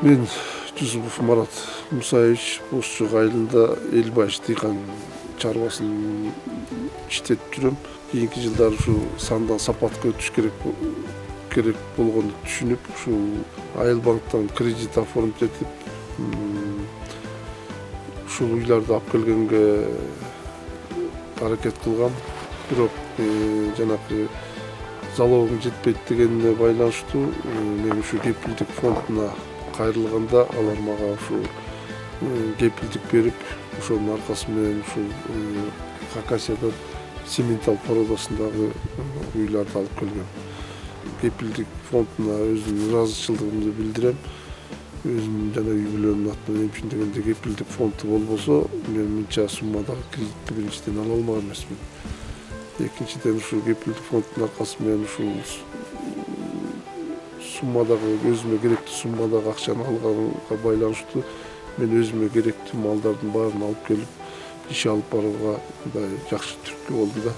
Мен Жүсіпов Марат Мұсаевич Бозчук айылында Элбаш дыйкан чарбасын иштетип жүрөм. Кийинки жылдары ушу сандан сапатка өтүш керек болгонду түшүнүп, ушу Айыл банктан кредит оформить этип, ушул уйларды алып келгенге аракет кылгам. Бирок жанакы залогум жетпейт дегенине байланыштуу мен ушу кепилдик фондуна кайрылганда алар мага ушу кепилдик берип, ошонун аркасы менен ушул Хакасиядан Симментал породасындагы уйларды алып келгем. Кепилдик фондуна өзүмдүн ыраазычылыгымды билдирем. Өзүм жана үй бүлөмдүн атынан эмчин дегенде кепилдик фонду болбосо, мен мынча суммадагы кредитти биринчиден ала алмак эмесмин. Экинчиден ушул кепилдик фонддун аркасы менен ушул суммадагы өзүмө керектүү суммадагы акчаны алганга байланыштуу мен өзүмө керектүү малдардын баарын алып келип иш алып барууга мындай жакшы түрткү болду да.